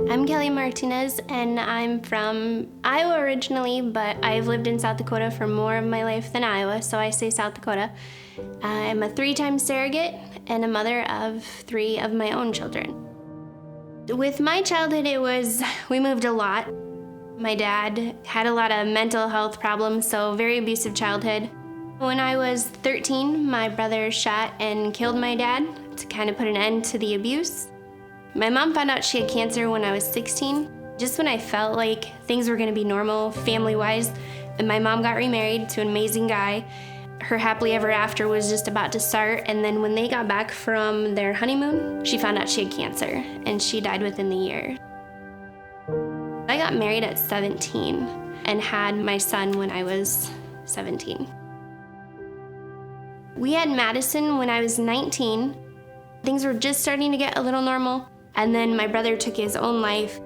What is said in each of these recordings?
I'm Kelly Martinez, and I'm from Iowa originally, but I've lived in South Dakota for more of my life than Iowa, so I say South Dakota. I'm a 3-time surrogate and a mother of 3 of my own children. With my childhood, we moved a lot. My dad had a lot of mental health problems, so very abusive childhood. When I was 13, my brother shot and killed my dad to kind of put an end to the abuse. My mom found out she had cancer when I was 16, just when I felt like things were gonna be normal family-wise, and my mom got remarried to an amazing guy. Her happily ever after was just about to start, and then when they got back from their honeymoon, she found out she had cancer, and she died within the year. I got married at 17 and had my son when I was 17. We had Madison when I was 19. Things were just starting to get a little normal. And then my brother took his own life.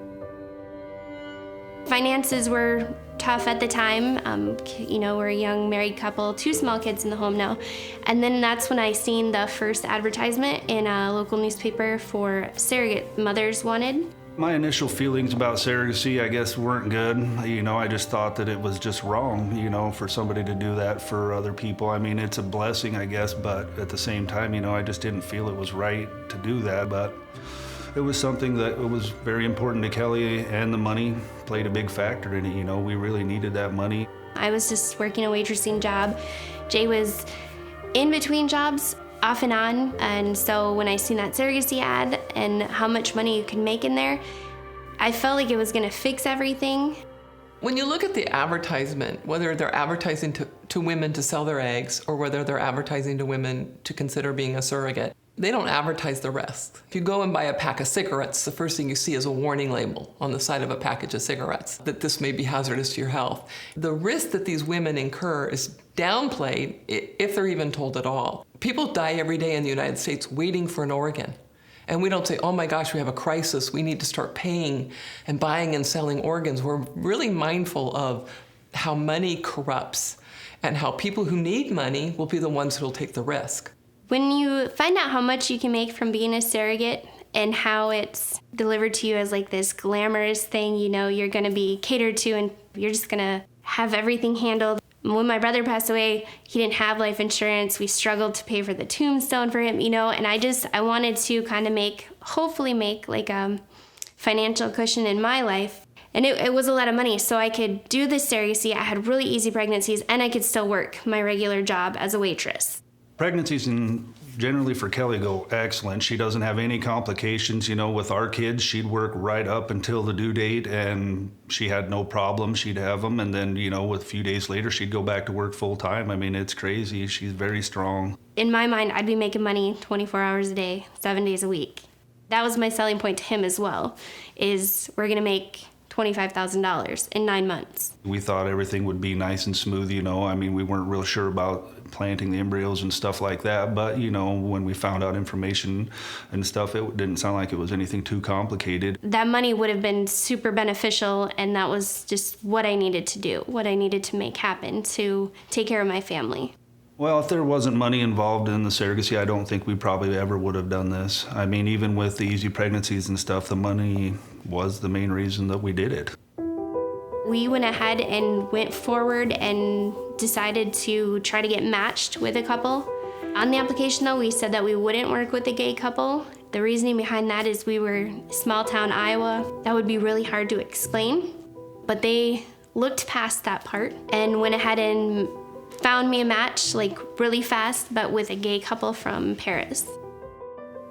Finances were tough at the time. We're a young married couple, 2 small kids in the home now. And then that's when I seen the first advertisement in a local newspaper for surrogate mothers wanted. My initial feelings about surrogacy, I guess, weren't good. I just thought that it was just wrong, for somebody to do that for other people. I mean, it's a blessing, I guess, but at the same time, I just didn't feel it was right to do that. But it was something that was very important to Kelly, and the money played a big factor in it. We really needed that money. I was just working a waitressing job. Jay was in between jobs, off and on, and so when I seen that surrogacy ad and how much money you could make in there, I felt like it was gonna fix everything. When you look at the advertisement, whether they're advertising to women to sell their eggs or whether they're advertising to women to consider being a surrogate, they don't advertise the rest. If you go and buy a pack of cigarettes, the first thing you see is a warning label on the side of a package of cigarettes that this may be hazardous to your health. The risk that these women incur is downplayed if they're even told at all. People die every day in the United States waiting for an organ. And we don't say, oh my gosh, we have a crisis, we need to start paying and buying and selling organs. We're really mindful of how money corrupts and how people who need money will be the ones who will take the risk. When you find out how much you can make from being a surrogate and how it's delivered to you as like this glamorous thing, you're gonna be catered to and you're just gonna have everything handled. When my brother passed away, he didn't have life insurance. We struggled to pay for the tombstone for him, and I wanted to kind of hopefully make like a financial cushion in my life. And it was a lot of money, so I could do this surrogacy. I had really easy pregnancies, and I could still work my regular job as a waitress. Pregnancies generally for Kelly go excellent. She doesn't have any complications. With our kids, she'd work right up until the due date, and she had no problem. She'd have them, and then, with a few days later, she'd go back to work full time. I mean, it's crazy. She's very strong. In my mind, I'd be making money 24 hours a day, 7 days a week. That was my selling point to him as well, is we're gonna make $25,000 in 9 months. We thought everything would be nice and smooth, I mean, we weren't real sure about planting the embryos and stuff like that, but, when we found out information and stuff, it didn't sound like it was anything too complicated. That money would have been super beneficial, and that was just what I needed to do, what I needed to make happen to take care of my family. Well, if there wasn't money involved in the surrogacy, I don't think we probably ever would have done this. I mean, even with the easy pregnancies and stuff, the money was the main reason that we did it. We went ahead and went forward and decided to try to get matched with a couple. On the application, though, we said that we wouldn't work with a gay couple. The reasoning behind that is we were small town Iowa. That would be really hard to explain, but they looked past that part and went ahead and found me a match, really fast, but with a gay couple from Paris.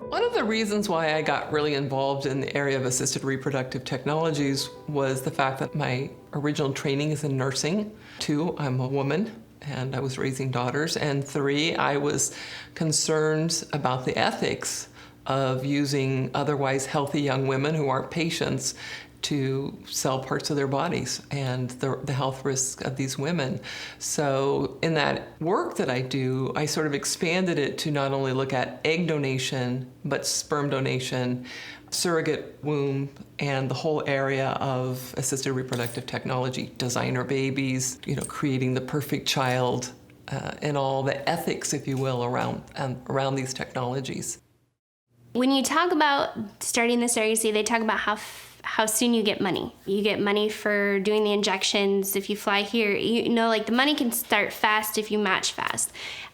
One of the reasons why I got really involved in the area of assisted reproductive technologies was the fact that my original training is in nursing. 2, I'm a woman and I was raising daughters. And 3, I was concerned about the ethics of using otherwise healthy young women who aren't patients to sell parts of their bodies and the health risks of these women. So in that work that I do, I sort of expanded it to not only look at egg donation, but sperm donation, surrogate womb, and the whole area of assisted reproductive technology, designer babies, creating the perfect child, and all the ethics, if you will, around these technologies. When you talk about starting the surrogacy, they talk about how how soon you get money. You get money for doing the injections. If you fly here, like the money can start fast if you match fast.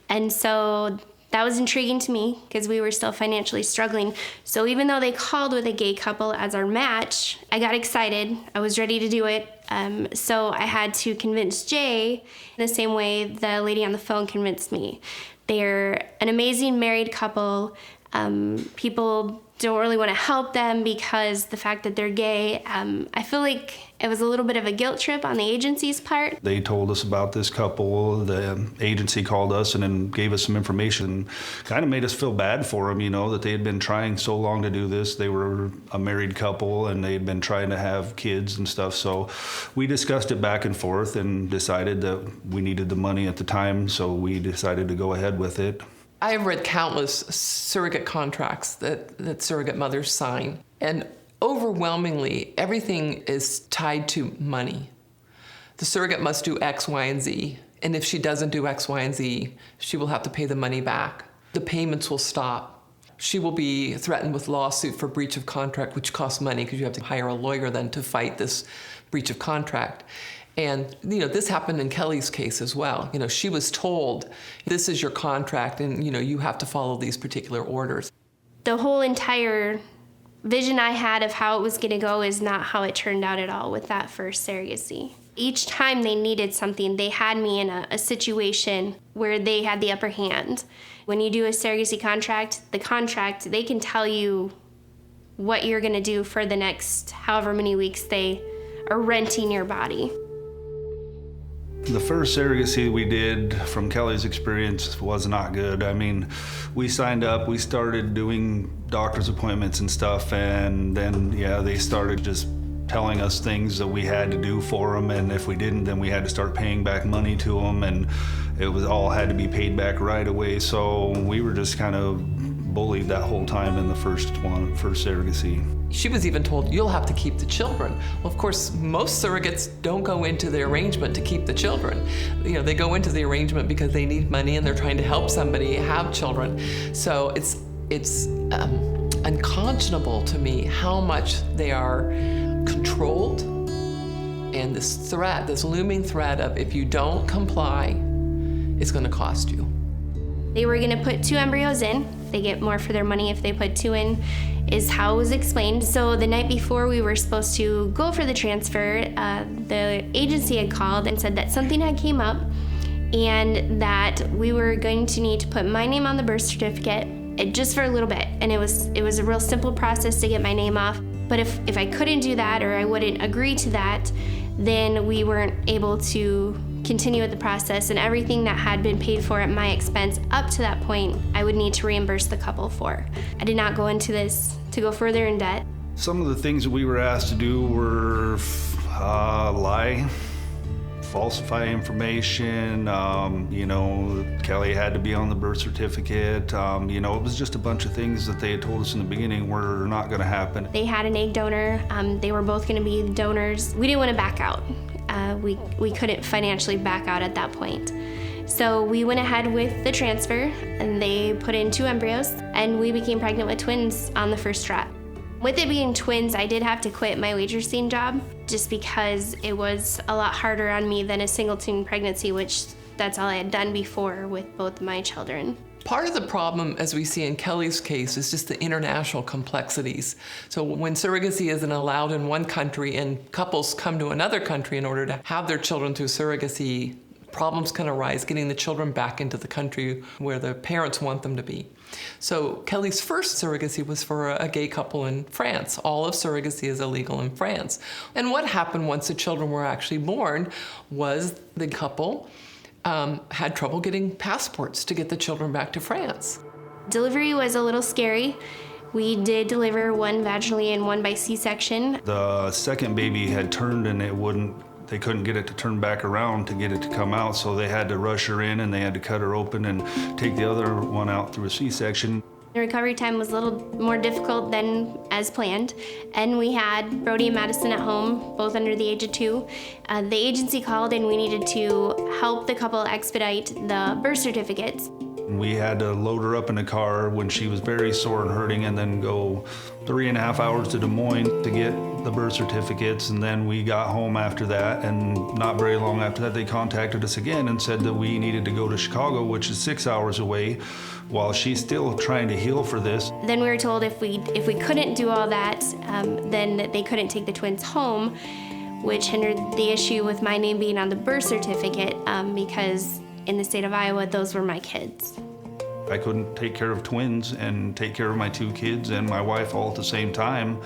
And so that was intriguing to me because we were still financially struggling. So even though they called with a gay couple as our match, I got excited. I was ready to do it. So I had to convince Jay in the same way the lady on the phone convinced me. They're an amazing married couple. People don't really want to help them because the fact that they're gay. I feel like it was a little bit of a guilt trip on the agency's part. They told us about this couple. The agency called us and then gave us some information. Kind of made us feel bad for them, that they had been trying so long to do this. They were a married couple and they had been trying to have kids and stuff. So we discussed it back and forth and decided that we needed the money at the time. So we decided to go ahead with it. I have read countless surrogate contracts that surrogate mothers sign, and overwhelmingly, everything is tied to money. The surrogate must do X, Y, and Z, and if she doesn't do X, Y, and Z, she will have to pay the money back. The payments will stop. She will be threatened with lawsuit for breach of contract, which costs money because you have to hire a lawyer then to fight this breach of contract. And, this happened in Kelly's case as well. She was told, this is your contract and, you have to follow these particular orders. The whole entire vision I had of how it was going to go is not how it turned out at all with that first surrogacy. Each time they needed something, they had me in a situation where they had the upper hand. When you do a surrogacy contract, they can tell you what you're going to do for the next however many weeks they are renting your body. The first surrogacy we did, from Kelly's experience, was not good. I mean, we signed up, we started doing doctor's appointments and stuff, and then, they started just telling us things that we had to do for them, and if we didn't, then we had to start paying back money to them, and it was all had to be paid back right away. So we were just kind of bullied that whole time in the first surrogacy. She was even told, you'll have to keep the children. Well, of course, most surrogates don't go into the arrangement to keep the children. They go into the arrangement because they need money and they're trying to help somebody have children. So it's unconscionable to me how much they are controlled, and this looming threat of if you don't comply, it's going to cost you. They were going to put 2 embryos in. They get more for their money if they put 2 in, is how it was explained. So the night before we were supposed to go for the transfer, the agency had called and said that something had came up and that we were going to need to put my name on the birth certificate just for a little bit. And it was a real simple process to get my name off. But if I couldn't do that or I wouldn't agree to that, then we weren't able to continue with the process, and everything that had been paid for at my expense up to that point, I would need to reimburse the couple for. I did not go into this to go further in debt. Some of the things that we were asked to do were lie, falsify information, Kelly had to be on the birth certificate. It was just a bunch of things that they had told us in the beginning were not going to happen. They had an egg donor. They were both going to be donors. We didn't want to back out. We couldn't financially back out at that point. So we went ahead with the transfer, and they put in 2 embryos, and we became pregnant with twins on the first trot. With it being twins, I did have to quit my waitressing job just because it was a lot harder on me than a singleton pregnancy, which that's all I had done before with both my children. Part of the problem, as we see in Kelly's case, is just the international complexities. So when surrogacy isn't allowed in one country and couples come to another country in order to have their children through surrogacy, problems can arise getting the children back into the country where the parents want them to be. So Kelly's first surrogacy was for a gay couple in France. All of surrogacy is illegal in France. And what happened once the children were actually born was the couple had trouble getting passports to get the children back to France. Delivery was a little scary. We did deliver one vaginally and one by C-section. The second baby had turned and they couldn't get it to turn back around to get it to come out, so they had to rush her in and they had to cut her open and take the other one out through a C-section. The recovery time was a little more difficult than as planned, and we had Brody and Madison at home, both under the age of 2. The agency called and we needed to help the couple expedite the birth certificates. We had to load her up in a car when she was very sore and hurting, and then go 3.5 hours to Des Moines to get the birth certificates. And then we got home after that, and not very long after that, they contacted us again and said that we needed to go to Chicago, which is 6 hours away, while she's still trying to heal for this. Then we were told if we couldn't do all that, then they couldn't take the twins home, which hindered the issue with my name being on the birth certificate, because in the state of Iowa, those were my kids. I couldn't take care of twins and take care of my 2 kids and my wife all at the same time,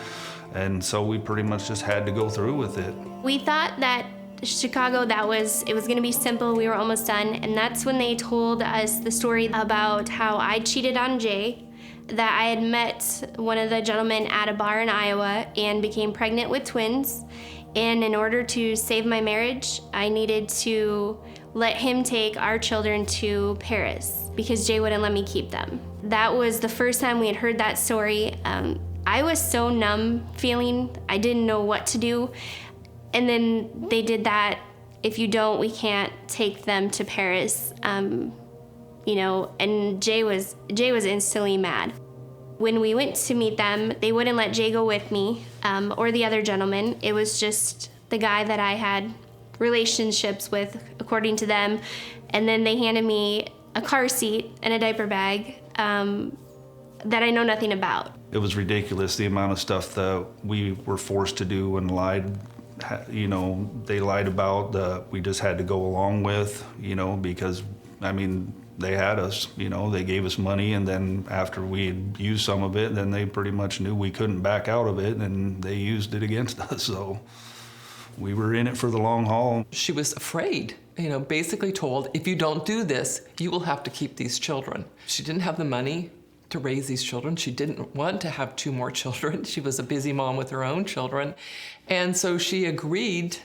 and so we pretty much just had to go through with it. We thought that Chicago, it was gonna be simple, we were almost done, and that's when they told us the story about how I cheated on Jay, that I had met one of the gentlemen at a bar in Iowa and became pregnant with twins, and in order to save my marriage, I needed to let him take our children to Paris because Jay wouldn't let me keep them. That was the first time we had heard that story. I was so numb feeling, I didn't know what to do. And then they did that, if you don't, we can't take them to Paris. And Jay was instantly mad. When we went to meet them, they wouldn't let Jay go with me, or the other gentleman. It was just the guy that I had relationships with, according to them. And then they handed me a car seat and a diaper bag that I know nothing about. It was ridiculous, the amount of stuff that we were forced to do and they lied about that we just had to go along with, because, they had us, they gave us money, and then after we had used some of it, then they pretty much knew we couldn't back out of it, and they used it against us, so we were in it for the long haul. She was afraid, basically told, if you don't do this, you will have to keep these children. She didn't have the money to raise these children. She didn't want to have 2 more children. She was a busy mom with her own children. And so she agreed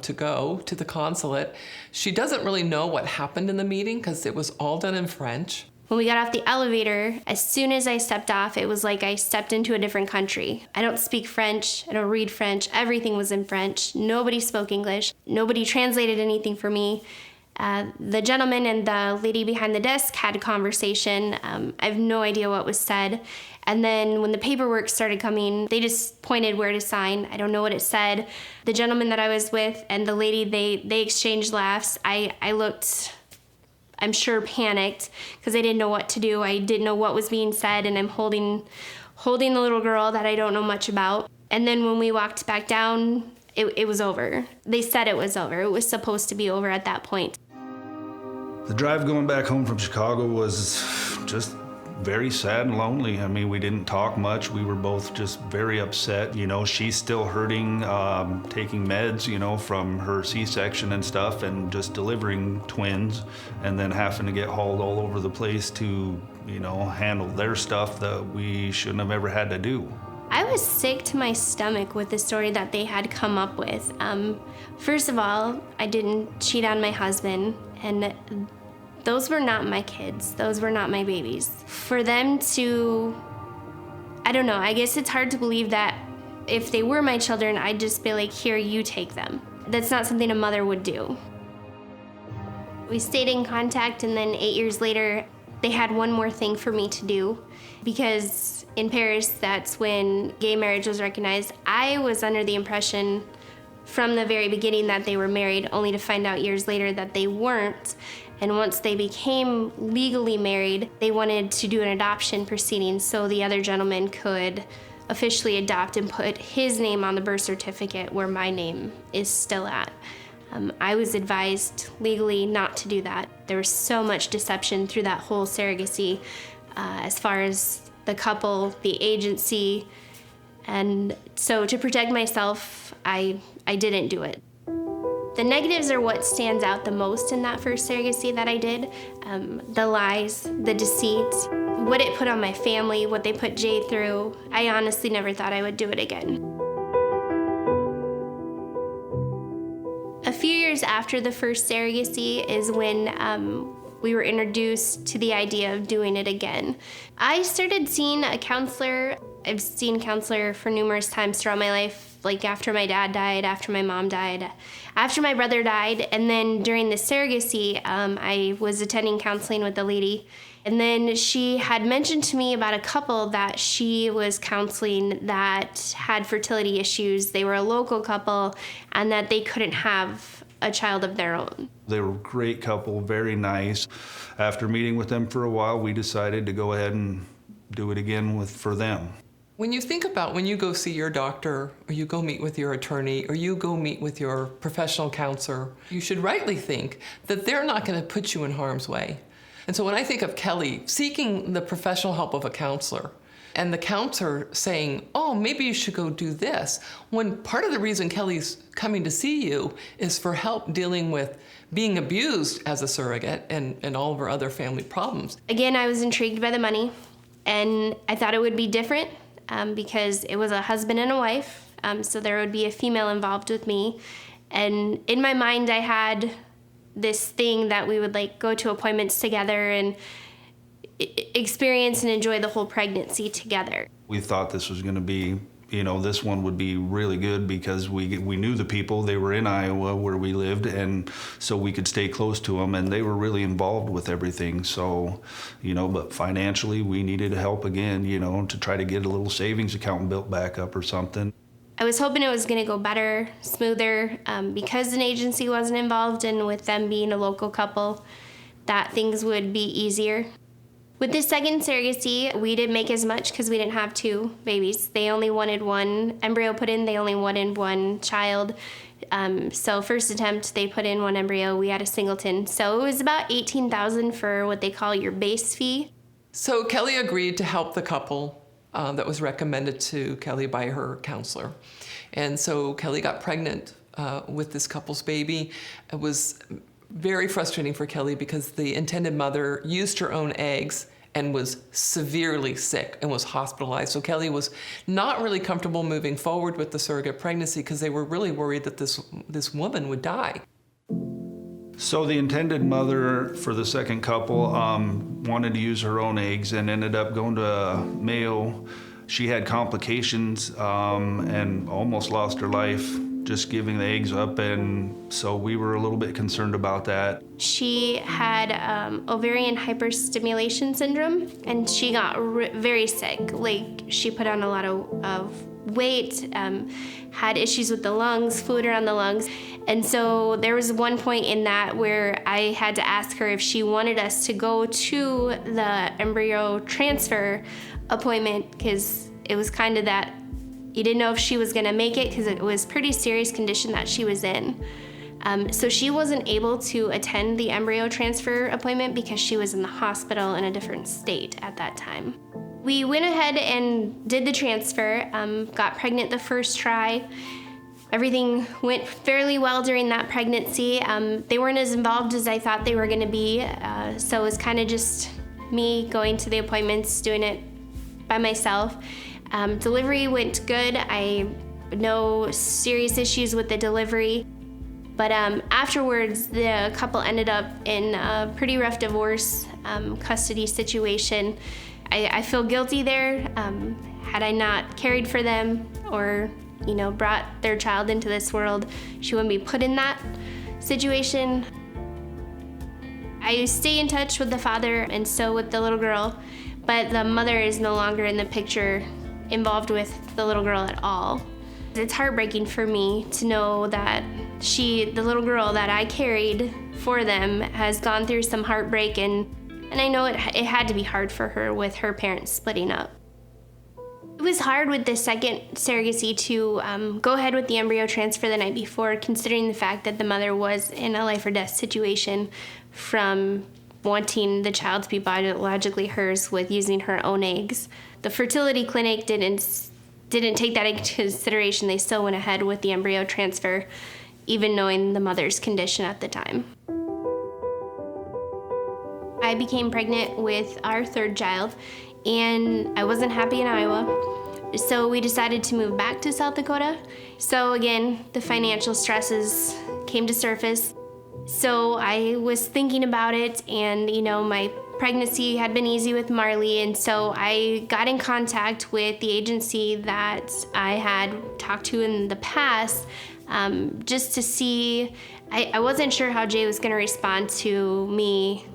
to go to the consulate. She doesn't really know what happened in the meeting because it was all done in French. When we got off the elevator, as soon as I stepped off, it was like I stepped into a different country. I don't speak French, I don't read French, everything was in French. Nobody spoke English, nobody translated anything for me. The gentleman and the lady behind the desk had a conversation. I have no idea what was said. And then when the paperwork started coming, they just pointed where to sign. I don't know what it said. The gentleman that I was with and the lady, they exchanged laughs. I looked, I'm sure, panicked because I didn't know what to do. I didn't know what was being said, and I'm holding the little girl that I don't know much about. And then when we walked back down, it was over. They said it was over. It was supposed to be over at that point. The drive going back home from Chicago was just very sad and lonely. We didn't talk much. We were both just very upset. She's still hurting, taking meds, from her C-section and stuff, and just delivering twins, and then having to get hauled all over the place to, handle their stuff that we shouldn't have ever had to do. I was sick to my stomach with the story that they had come up with. First of all, I didn't cheat on my husband, and those were not my kids. Those were not my babies. For them to, I don't know, I guess it's hard to believe that if they were my children, I'd just be like, here, you take them. That's not something a mother would do. We stayed in contact, and then 8 years later, they had one more thing for me to do, because in Paris, that's when gay marriage was recognized. I was under the impression from the very beginning that they were married, only to find out years later that they weren't. And once they became legally married, they wanted to do an adoption proceeding so the other gentleman could officially adopt and put his name on the birth certificate where my name is still at. I was advised legally not to do that. There was so much deception through that whole surrogacy, as far as the couple, the agency, and so to protect myself, I didn't do it. The negatives are what stands out the most in that first surrogacy that I did. The lies, the deceit, what it put on my family, what they put Jay through. I honestly never thought I would do it again. A few years after the first surrogacy is when we were introduced to the idea of doing it again. I started seeing a counselor. I've seen a counselor for numerous times throughout my life. like after my dad died, after my mom died, after my brother died. And then during the surrogacy, I was attending counseling with a lady. And then she had mentioned to me about a couple that she was counseling that had fertility issues. They were a local couple and that they couldn't have a child of their own. They were a great couple, very nice. After meeting with them for a while, we decided to go ahead and do it again for them. When you think about when you go see your doctor, or you go meet with your attorney, or you go meet with your professional counselor, you should rightly think that they're not going to put you in harm's way. And so when I think of Kelly seeking the professional help of a counselor, and the counselor saying, oh, maybe you should go do this, when part of the reason Kelly's coming to see you is for help dealing with being abused as a surrogate and all of her other family problems. Again, I was intrigued by the money, and I thought it would be different because it was a husband and a wife, so there would be a female involved with me. And in my mind, I had this thing that we would like go to appointments together and experience and enjoy the whole pregnancy together. We thought this was going to be, this one would be really good because we knew the people. They were in Iowa where we lived, and so we could stay close to them, and they were really involved with everything. So, but financially we needed help again, to try to get a little savings account built back up or something. I was hoping it was going to go better, smoother, because an agency wasn't involved, and with them being a local couple, that things would be easier. With this second surrogacy, we didn't make as much because we didn't have two babies. They only wanted one embryo put in. They only wanted one child. So first attempt, they put in one embryo. We had a singleton. So it was about $18,000 for what they call your base fee. So Kelly agreed to help the couple that was recommended to Kelly by her counselor. And so Kelly got pregnant with this couple's baby. It was very frustrating for Kelly because the intended mother used her own eggs and was severely sick and was hospitalized. So Kelly was not really comfortable moving forward with the surrogate pregnancy because they were really worried that this woman would die. So the intended mother for the second couple wanted to use her own eggs and ended up going to Mayo. She had complications and almost lost her life just giving the eggs up, and so we were a little bit concerned about that. She had ovarian hyperstimulation syndrome, and she got very sick. Like, she put on a lot of weight, had issues with the lungs, fluid around the lungs. And so there was one point in that where I had to ask her if she wanted us to go to the embryo transfer appointment, because it was kind of that you didn't know if she was gonna make it because it was a pretty serious condition that she was in. So she wasn't able to attend the embryo transfer appointment because she was in the hospital in a different state at that time. We went ahead and did the transfer, got pregnant the first try. Everything went fairly well during that pregnancy. They weren't as involved as I thought they were gonna be, so it was kind of just me going to the appointments, doing it by myself. Delivery went good. No serious issues with the delivery. But afterwards, the couple ended up in a pretty rough divorce custody situation. I feel guilty there. Had I not cared for them or brought their child into this world, she wouldn't be put in that situation. I stay in touch with the father and so with the little girl, but the mother is no longer in the picture involved with the little girl at all. It's heartbreaking for me to know that the little girl that I carried for them, has gone through some heartbreak, and I know it had to be hard for her with her parents splitting up. It was hard with the second surrogacy to go ahead with the embryo transfer the night before, considering the fact that the mother was in a life or death situation from wanting the child to be biologically hers with using her own eggs. The fertility clinic didn't take that into consideration. They still went ahead with the embryo transfer, even knowing the mother's condition at the time. I became pregnant with our third child, and I wasn't happy in Iowa. So we decided to move back to South Dakota. So again, the financial stresses came to surface. So I was thinking about it, and my pregnancy had been easy with Marley, and so I got in contact with the agency that I had talked to in the past, just to see. I wasn't sure how Jay was going to respond to me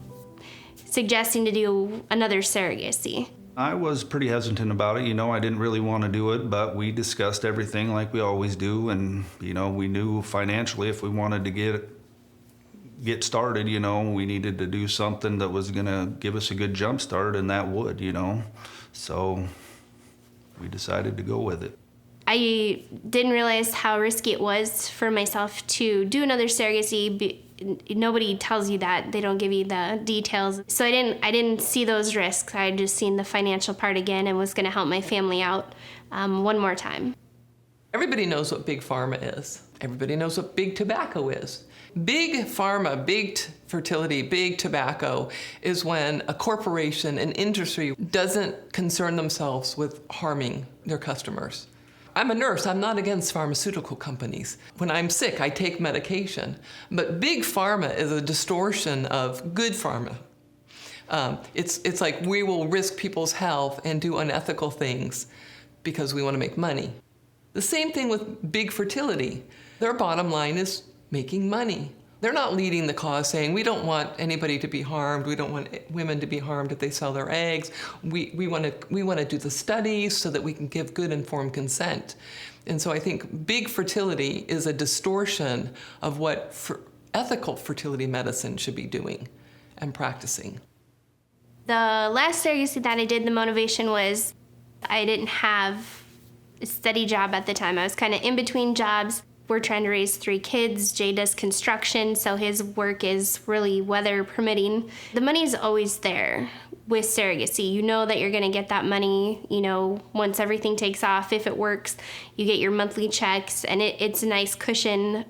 suggesting to do another surrogacy. I was pretty hesitant about it. I didn't really want to do it, but we discussed everything like we always do, and we knew financially if we wanted to get started, we needed to do something that was going to give us a good jump start, and that would, So we decided to go with it. I didn't realize how risky it was for myself to do another surrogacy. Nobody tells you that. They don't give you the details. So I didn't see those risks. I had just seen the financial part again and was going to help my family out one more time. Everybody knows what big pharma is. Everybody knows what big tobacco is. Big pharma, big fertility, big tobacco is when a corporation, an industry, doesn't concern themselves with harming their customers. I'm a nurse. I'm not against pharmaceutical companies. When I'm sick, I take medication. But big pharma is a distortion of good pharma. It's like we will risk people's health and do unethical things because we want to make money. The same thing with big fertility. Their bottom line is making money. They're not leading the cause saying, we don't want anybody to be harmed. We don't want women to be harmed if they sell their eggs. We want to do the studies so that we can give good informed consent. And so I think big fertility is a distortion of what ethical fertility medicine should be doing and practicing. The last surrogacy that I did, the motivation was I didn't have a steady job at the time. I was kind of in between jobs. We're trying to raise 3 kids. Jay does construction, so his work is really weather permitting. The money's always there with surrogacy. You know that you're going to get that money, once everything takes off. If it works, you get your monthly checks, and it's a nice cushion,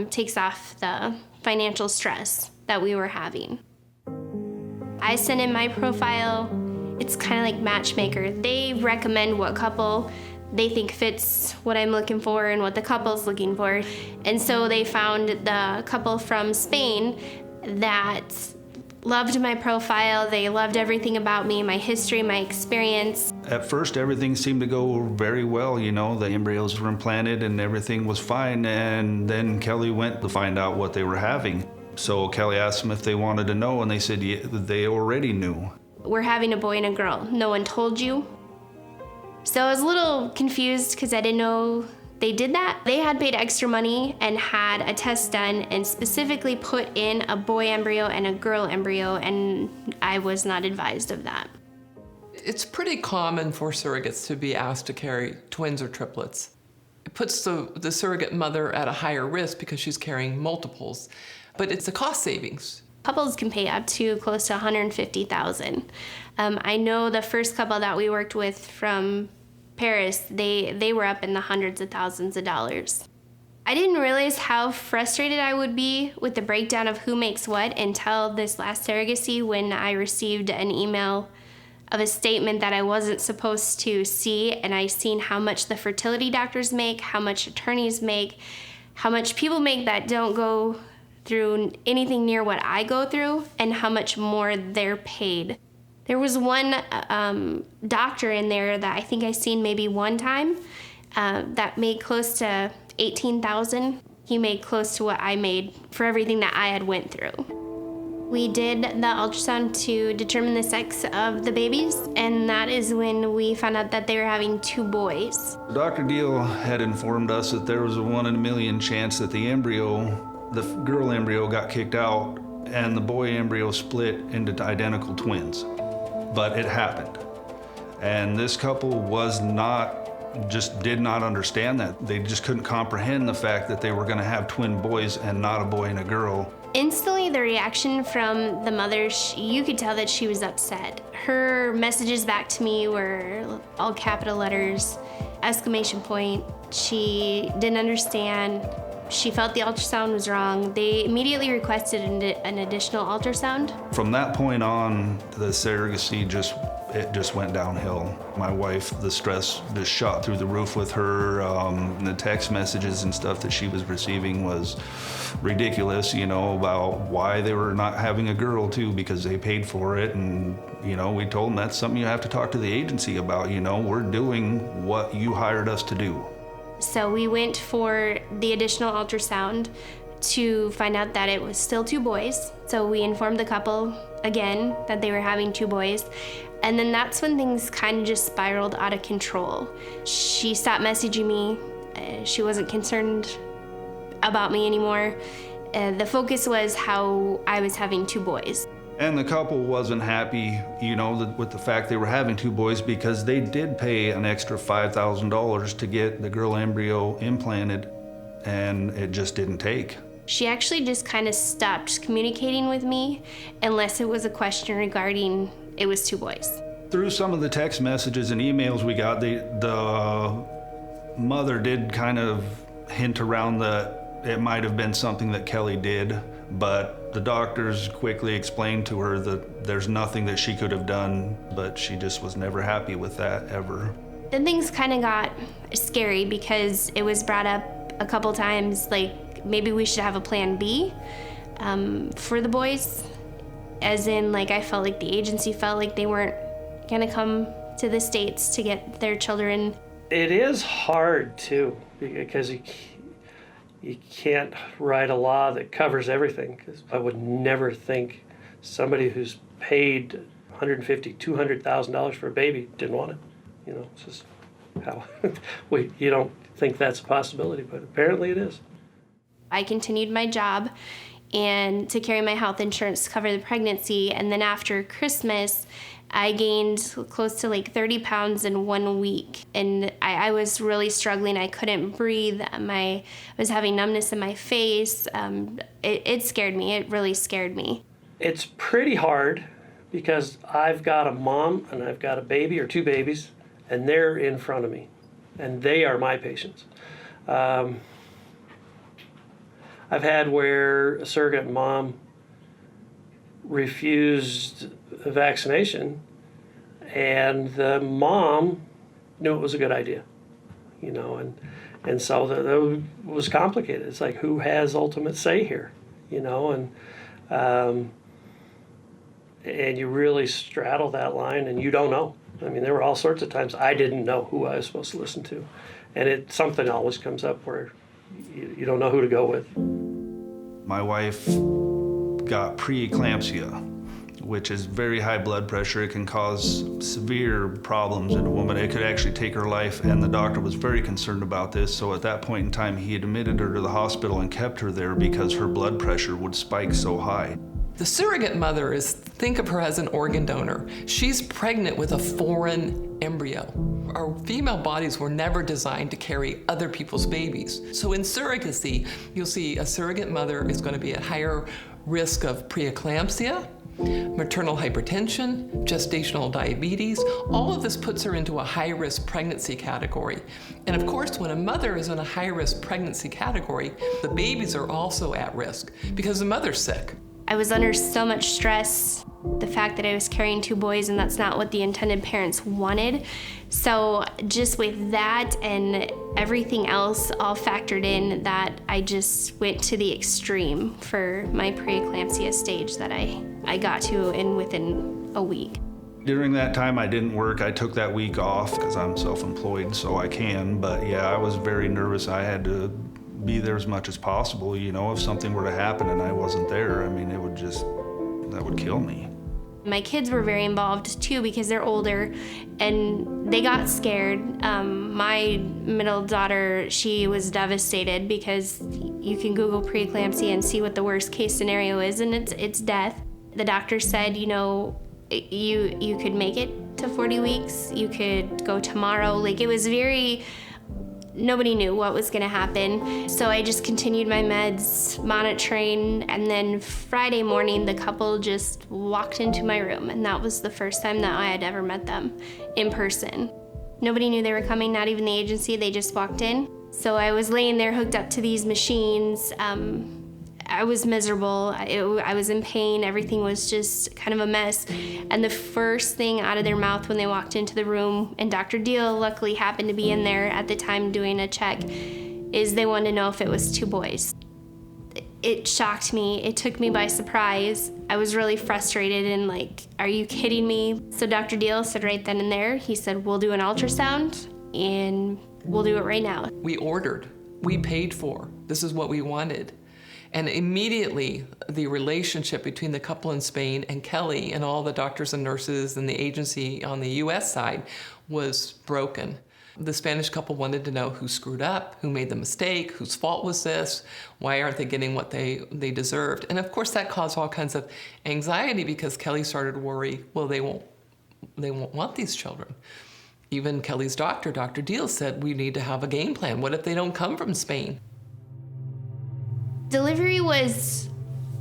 takes off the financial stress that we were having. I sent in my profile. It's kind of like Matchmaker. They recommend what couple they think fits what I'm looking for and what the couple's looking for. And so they found the couple from Spain that loved my profile. They loved everything about me, my history, my experience. At first, everything seemed to go very well. The embryos were implanted and everything was fine. And then Kelly went to find out what they were having. So Kelly asked them if they wanted to know, and they said they already knew. We're having a boy and a girl. No one told you? So I was a little confused because I didn't know they did that. They had paid extra money and had a test done and specifically put in a boy embryo and a girl embryo, and I was not advised of that. It's pretty common for surrogates to be asked to carry twins or triplets. It puts the surrogate mother at a higher risk because she's carrying multiples, but it's a cost savings. Couples can pay up to close to $150,000. I know the first couple that we worked with from Paris, they were up in the hundreds of thousands of dollars. I didn't realize how frustrated I would be with the breakdown of who makes what until this last surrogacy, when I received an email of a statement that I wasn't supposed to see, and I seen how much the fertility doctors make, how much attorneys make, how much people make that don't go through anything near what I go through, and how much more they're paid. There was one doctor in there that I think I seen maybe one time that made close to $18,000. He made close to what I made for everything that I had went through. We did the ultrasound to determine the sex of the babies, and that is when we found out that they were having 2 boys. Dr. Deal had informed us that there was a 1 in a million chance that the girl embryo got kicked out and the boy embryo split into identical twins. But it happened. And this couple did not understand that. They just couldn't comprehend the fact that they were going to have twin boys and not a boy and a girl. Instantly, the reaction from the mother, you could tell that she was upset. Her messages back to me were all capital letters, exclamation point. She didn't understand. She felt the ultrasound was wrong. They immediately requested an additional ultrasound. From that point on, the surrogacy it just went downhill. My wife, the stress just shot through the roof with her. The text messages and stuff that she was receiving was ridiculous, about why they were not having a girl too, because they paid for it. And, we told them that's something you have to talk to the agency about. We're doing what you hired us to do. So we went for the additional ultrasound to find out that it was still 2 boys. So we informed the couple again that they were having 2 boys. And then that's when things kind of just spiraled out of control. She stopped messaging me. She wasn't concerned about me anymore. The focus was how I was having 2 boys. And the couple wasn't happy, with the fact they were having 2 boys, because they did pay an extra $5,000 to get the girl embryo implanted, and it just didn't take. She actually just kind of stopped communicating with me unless it was a question regarding it was 2 boys. Through some of the text messages and emails we got, the mother did kind of hint around that it might have been something that Kelly did, but the doctors quickly explained to her that there's nothing that she could have done, but she just was never happy with that, ever. Then things kind of got scary because it was brought up a couple times, like maybe we should have a plan B for the boys. As in, I felt like the agency felt like they weren't gonna come to the States to get their children. It is hard too, because you can't write a law that covers everything, because I would never think somebody who's paid $150,000, $200,000 for a baby didn't want it. It's just how you don't think that's a possibility, but apparently it is. I continued my job and to carry my health insurance to cover the pregnancy, and then after Christmas, I gained close to 30 pounds in 1 week, and I was really struggling. I couldn't breathe. I was having numbness in my face. It scared me. It really scared me. It's pretty hard because I've got a mom and I've got a baby or 2 babies, and they're in front of me, and they are my patients. I've had where a surrogate mom refused a vaccination, and the mom knew it was a good idea, and so that was complicated. It's like, who has ultimate say here, and you really straddle that line, and you don't know. I mean, there were all sorts of times I didn't know who I was supposed to listen to, and something always comes up where you don't know who to go with. My wife got pre-eclampsia, which is very high blood pressure. It can cause severe problems in a woman. It could actually take her life, and the doctor was very concerned about this. So at that point in time, he admitted her to the hospital and kept her there because her blood pressure would spike so high. The surrogate mother think of her as an organ donor. She's pregnant with a foreign embryo. Our female bodies were never designed to carry other people's babies. So in surrogacy, you'll see a surrogate mother is going to be at higher risk of pre-eclampsia, maternal hypertension, gestational diabetes. All of this puts her into a high-risk pregnancy category. And of course, when a mother is in a high-risk pregnancy category, the babies are also at risk because the mother's sick. I was under so much stress, the fact that I was carrying 2 boys, and that's not what the intended parents wanted. So just with that and everything else all factored in, that I just went to the extreme for my preeclampsia stage that I got to within a week. During that time, I didn't work. I took that week off because I'm self-employed, so I can. But yeah, I was very nervous. I had to be there as much as possible. If something were to happen and I wasn't there, I mean, that would kill me. My kids were very involved too because they're older and they got scared. My middle daughter, she was devastated because you can Google preeclampsia and see what the worst case scenario is, and it's death. The doctor said, you could make it to 40 weeks, you could go tomorrow. It was nobody knew what was gonna happen. So I just continued my meds, monitoring, and then Friday morning, the couple just walked into my room, and that was the first time that I had ever met them in person. Nobody knew they were coming, not even the agency, they just walked in. So I was laying there hooked up to these machines. I was miserable. I was in pain. Everything was just kind of a mess. And the first thing out of their mouth when they walked into the room, and Dr. Deal luckily happened to be in there at the time doing a check, is they wanted to know if it was 2 boys. It shocked me. It took me by surprise. I was really frustrated and like, are you kidding me? So Dr. Deal said right then and there, he said, we'll do an ultrasound and we'll do it right now. We ordered, we paid for, this is what we wanted. And immediately, the relationship between the couple in Spain and Kelly and all the doctors and nurses and the agency on the US side was broken. The Spanish couple wanted to know who screwed up, who made the mistake, whose fault was this, why aren't they getting what they deserved? And of course that caused all kinds of anxiety because Kelly started to worry, well, they won't want these children. Even Kelly's doctor, Dr. Deal, said we need to have a game plan. What if they don't come from Spain? Delivery was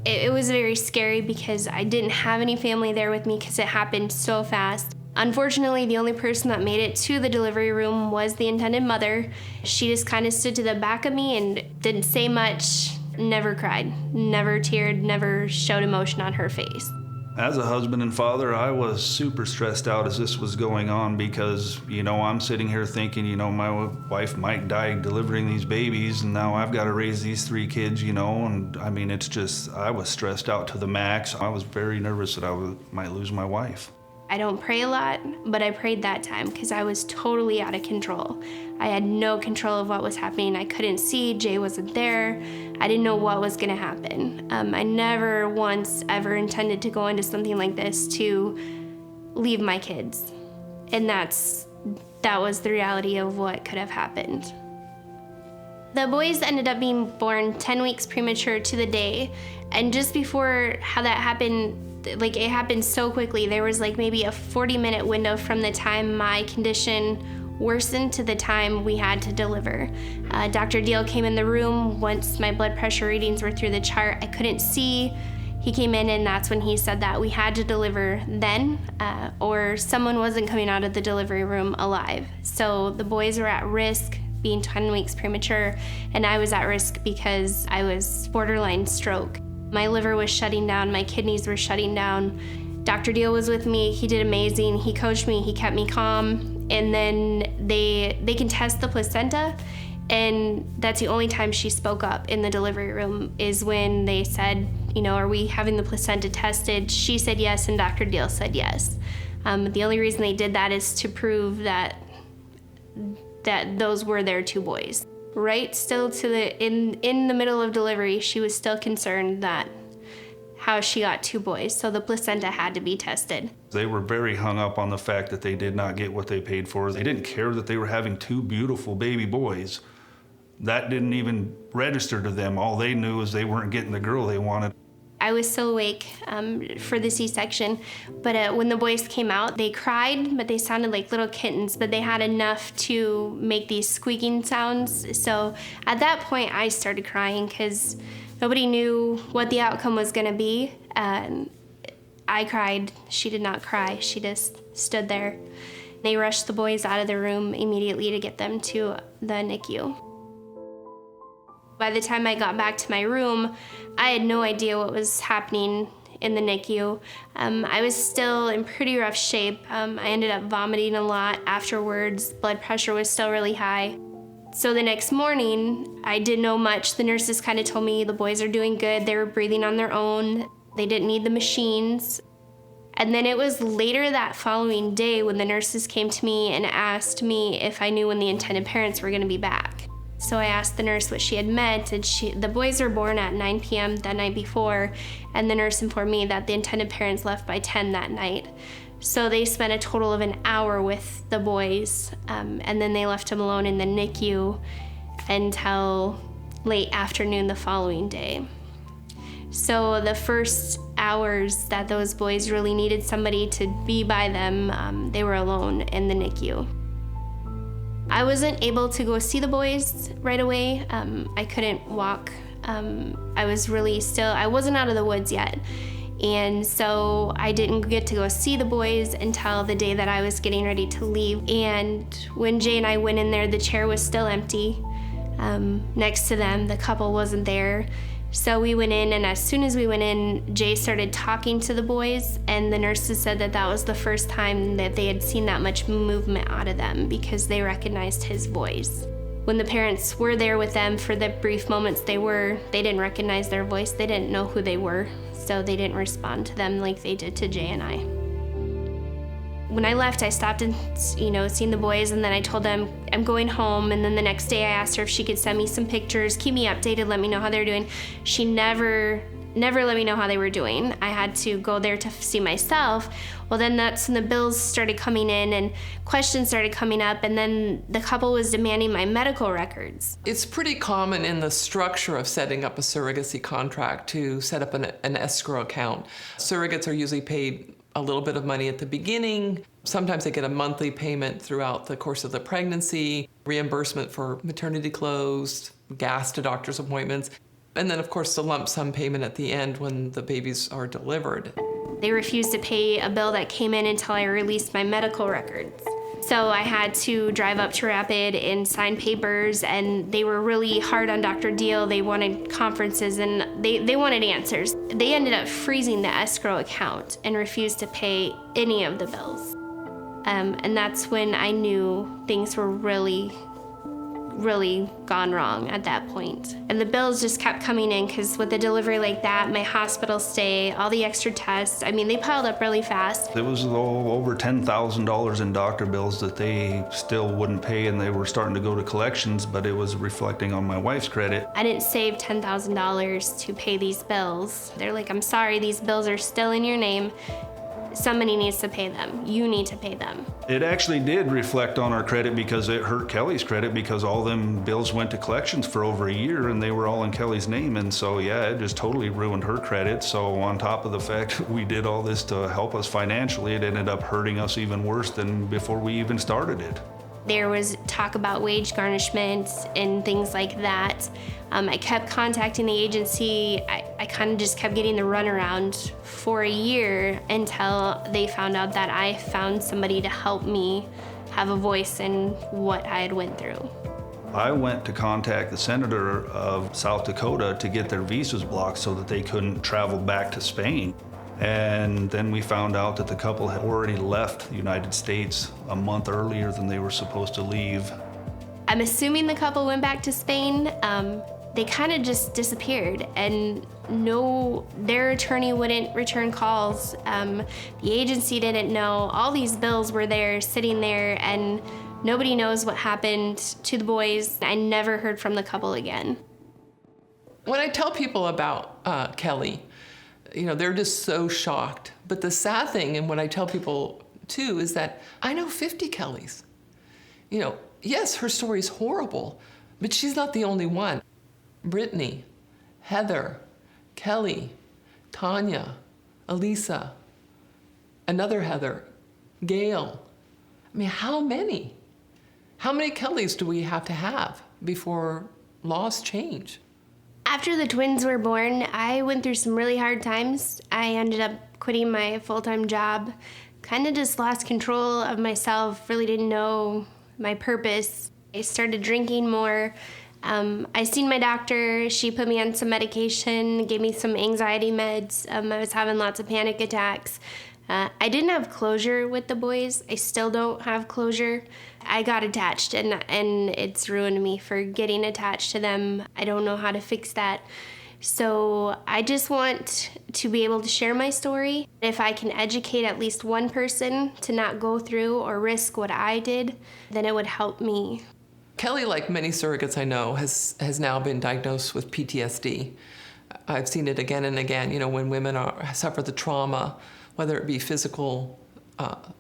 very scary because I didn't have any family there with me because it happened so fast. Unfortunately, the only person that made it to the delivery room was the intended mother. She just kind of stood to the back of me and didn't say much, never cried, never teared, never showed emotion on her face. As a husband and father, I was super stressed out as this was going on because, I'm sitting here thinking, my wife might die delivering these babies, and now I've got to raise these 3 kids, and I mean, it's just, I was stressed out to the max. I was very nervous that I might lose my wife. I don't pray a lot, but I prayed that time because I was totally out of control. I had no control of what was happening. I couldn't see, Jay wasn't there. I didn't know what was gonna happen. I never once ever intended to go into something like this to leave my kids. And that was the reality of what could have happened. The boys ended up being born 10 weeks premature to the day. And just before how that happened, it happened so quickly. There was maybe a 40-minute window from the time my condition worsened to the time we had to deliver. Dr. Deal came in the room once my blood pressure readings were through the chart. I couldn't see. He came in and that's when he said that we had to deliver then or someone wasn't coming out of the delivery room alive. So the boys were at risk being 10 weeks premature, and I was at risk because I was borderline stroke. My liver was shutting down, my kidneys were shutting down. Dr. Deal was with me, he did amazing, he coached me, he kept me calm, and then they can test the placenta, and that's the only time she spoke up in the delivery room is when they said, are we having the placenta tested? She said yes, and Dr. Deal said yes. The only reason they did that is to prove that those were their 2 boys. Right still in the middle of delivery, she was still concerned that how she got 2 boys, so the placenta had to be tested. They were very hung up on the fact that they did not get what they paid for. They didn't care that they were having 2 beautiful baby boys. That didn't even register to them. All they knew is they weren't getting the girl they wanted. I was still awake for the C-section, but when the boys came out, they cried, but they sounded like little kittens, but they had enough to make these squeaking sounds. So at that point, I started crying because nobody knew what the outcome was going to be. I cried. She did not cry. She just stood there. They rushed the boys out of the room immediately to get them to the NICU. By the time I got back to my room, I had no idea what was happening in the NICU. I was still in pretty rough shape. I ended up vomiting a lot afterwards. Blood pressure was still really high. So the next morning, I didn't know much. The nurses kind of told me the boys are doing good. They were breathing on their own. They didn't need the machines. And then it was later that following day when the nurses came to me and asked me if I knew when the intended parents were going to be back. So I asked the nurse what she had meant, and the boys were born at 9 p.m. that night before, and the nurse informed me that the intended parents left by 10 that night. So they spent a total of an hour with the boys, and then they left them alone in the NICU until late afternoon the following day. So the first hours that those boys really needed somebody to be by them, they were alone in the NICU. I wasn't able to go see the boys right away. I couldn't walk. I wasn't out of the woods yet. And so I didn't get to go see the boys until the day that I was getting ready to leave. And when Jay and I went in there, the chair was still empty. Next to them, the couple wasn't there. So we went in, and as soon as we went in, Jay started talking to the boys, and the nurses said that that was the first time that they had seen that much movement out of them because they recognized his voice. When the parents were there with them for the brief moments they didn't recognize their voice. They didn't know who they were, so they didn't respond to them like they did to Jay and I. When I left, I stopped and, seen the boys, and then I told them I'm going home. And then the next day I asked her if she could send me some pictures, keep me updated, let me know how they're doing. She never let me know how they were doing. I had to go there to see myself. Well, then that's when the bills started coming in and questions started coming up, and then the couple was demanding my medical records. It's pretty common in the structure of setting up a surrogacy contract to set up an escrow account. Surrogates are usually paid a little bit of money at the beginning. Sometimes they get a monthly payment throughout the course of the pregnancy, reimbursement for maternity clothes, gas to doctor's appointments, and then of course the lump sum payment at the end when the babies are delivered. They refused to pay a bill that came in until I released my medical records. So I had to drive up to Rapid and sign papers, and they were really hard on Dr. Deal. They wanted conferences, and they wanted answers. They ended up freezing the escrow account and refused to pay any of the bills. And that's when I knew things were really gone wrong at that point. And the bills just kept coming in because with a delivery like that, my hospital stay, all the extra tests, they piled up really fast. It was over $10,000 in doctor bills that they still wouldn't pay, and they were starting to go to collections, but it was reflecting on my wife's credit. I didn't save $10,000 to pay these bills. They're like, I'm sorry, these bills are still in your name. Somebody needs to pay them. You need to pay them. It actually did reflect on our credit because it hurt Kelly's credit because all them bills went to collections for over a year and they were all in Kelly's name. And so, yeah, it just totally ruined her credit. So on top of the fact we did all this to help us financially, it ended up hurting us even worse than before we even started it. There was talk about wage garnishment and things like that. I kept contacting the agency. I kind of just kept getting the runaround for a year until they found out that I found somebody to help me have a voice in what I had went through. I went to contact the senator of South Dakota to get their visas blocked so that they couldn't travel back to Spain. And then we found out that the couple had already left the United States a month earlier than they were supposed to leave. I'm assuming the couple went back to Spain. They kind of just disappeared, and their attorney wouldn't return calls. The agency didn't know. All these bills were there, sitting there, and nobody knows what happened to the boys. I never heard from the couple again. When I tell people about Kelly, they're just so shocked. But the sad thing, and what I tell people too, is that I know 50 Kellys. Yes, her story's horrible, but she's not the only one. Brittany, Heather, Kelly, Tanya, Elisa, another Heather, Gail. How many? How many Kellys do we have to have before laws change? After the twins were born, I went through some really hard times. I ended up quitting my full-time job, kind of just lost control of myself, really didn't know my purpose. I started drinking more. I seen my doctor. She put me on some medication, gave me some anxiety meds. I was having lots of panic attacks. I didn't have closure with the boys. I still don't have closure. I got attached, and it's ruined me for getting attached to them. I don't know how to fix that. So I just want to be able to share my story. If I can educate at least one person to not go through or risk what I did, then it would help me. Kelly, like many surrogates I know, has now been diagnosed with PTSD. I've seen it again and again, when women suffer the trauma, whether it be physical,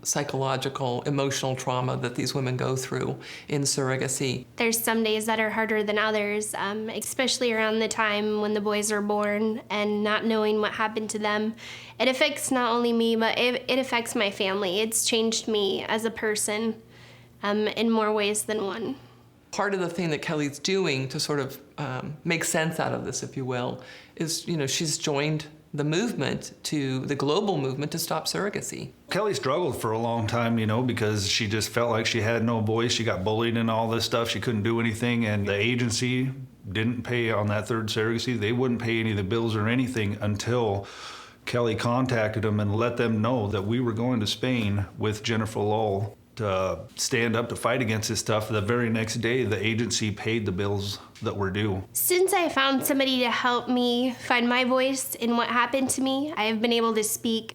psychological, emotional trauma that these women go through in surrogacy. There's some days that are harder than others, especially around the time when the boys are born and not knowing what happened to them. It affects not only me, but it affects my family. It's changed me as a person in more ways than one. Part of the thing that Kelly's doing to sort of make sense out of this, if you will, is, she's joined the global movement to stop surrogacy. Kelly struggled for a long time, because she just felt like she had no voice. She got bullied and all this stuff. She couldn't do anything. And the agency didn't pay on that third surrogacy. They wouldn't pay any of the bills or anything until Kelly contacted them and let them know that we were going to Spain with Jennifer Lowell to stand up to fight against this stuff. The very next day, the agency paid the bills that were due. Since I found somebody to help me find my voice in what happened to me, I have been able to speak.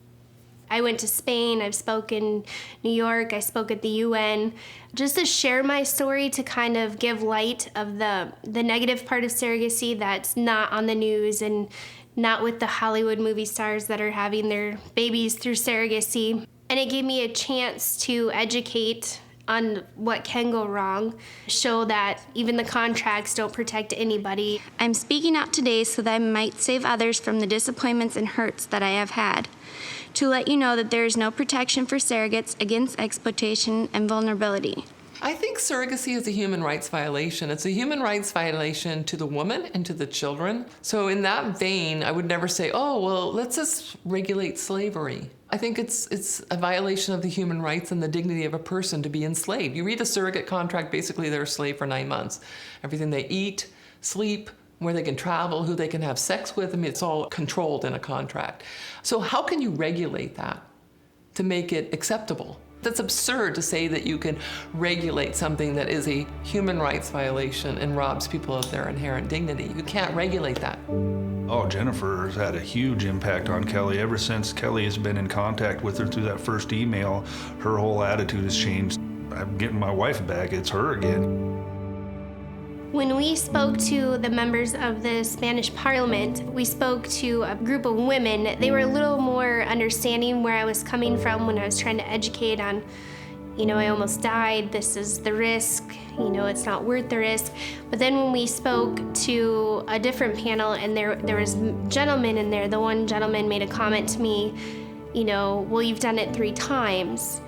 I went to Spain, I've spoken in New York, I spoke at the UN, just to share my story, to kind of give light of the negative part of surrogacy that's not on the news and not with the Hollywood movie stars that are having their babies through surrogacy. And it gave me a chance to educate on what can go wrong, show that even the contracts don't protect anybody. I'm speaking out today so that I might save others from the disappointments and hurts that I have had. To let you know that there is no protection for surrogates against exploitation and vulnerability. I think surrogacy is a human rights violation. It's a human rights violation to the woman and to the children. So in that vein, I would never say, oh, well, let's just regulate slavery. I think it's a violation of the human rights and the dignity of a person to be enslaved. You read a surrogate contract, basically they're a slave for 9 months. Everything they eat, sleep, where they can travel, who they can have sex with, I mean, it's all controlled in a contract. So how can you regulate that to make it acceptable? That's absurd to say that you can regulate something that is a human rights violation and robs people of their inherent dignity. You can't regulate that. Oh, Jennifer's had a huge impact on Kelly. Ever since Kelly has been in contact with her through that first email, her whole attitude has changed. I'm getting my wife back, it's her again. When we spoke to the members of the Spanish Parliament, we spoke to a group of women. They were a little more understanding where I was coming from when I was trying to educate on, I almost died, this is the risk, it's not worth the risk. But then when we spoke to a different panel and there was gentlemen in there, the one gentleman made a comment to me, well, you've done it 3 times.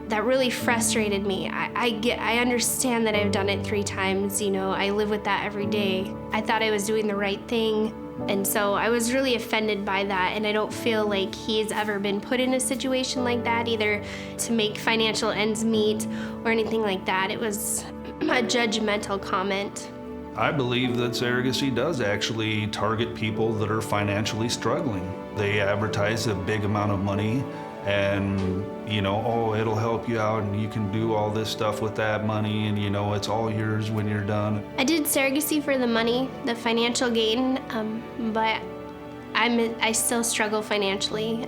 That really frustrated me. I understand that I've done it 3 times, I live with that every day. I thought I was doing the right thing, and so I was really offended by that, and I don't feel like he's ever been put in a situation like that, either to make financial ends meet or anything like that. It was a judgmental comment. I believe that surrogacy does actually target people that are financially struggling. They advertise a big amount of money and, oh, it'll help you out and you can do all this stuff with that money and, it's all yours when you're done. I did surrogacy for the money, the financial gain, but I still struggle financially,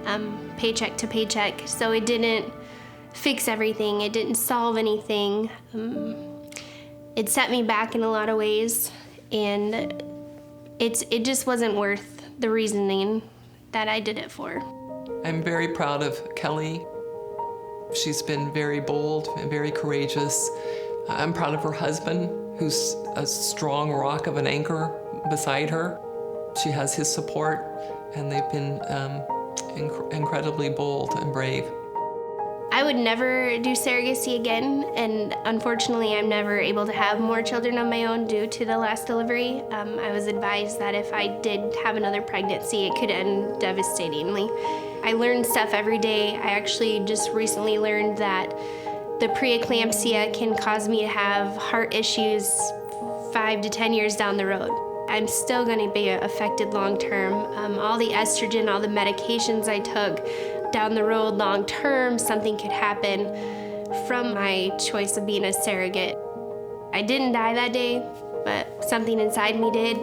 paycheck to paycheck, so it didn't fix everything. It didn't solve anything. It set me back in a lot of ways, and it just wasn't worth the reasoning that I did it for. I'm very proud of Kelly. She's been very bold and very courageous. I'm proud of her husband, who's a strong rock of an anchor beside her. She has his support, and they've been incredibly bold and brave. I would never do surrogacy again, and unfortunately I'm never able to have more children of my own due to the last delivery. I was advised that if I did have another pregnancy, it could end devastatingly. I learn stuff every day. I actually just recently learned that the pre-eclampsia can cause me to have heart issues 5 to 10 years down the road. I'm still going to be affected long term. All the estrogen, all the medications I took, down the road long term, something could happen from my choice of being a surrogate. I didn't die that day, but something inside me did.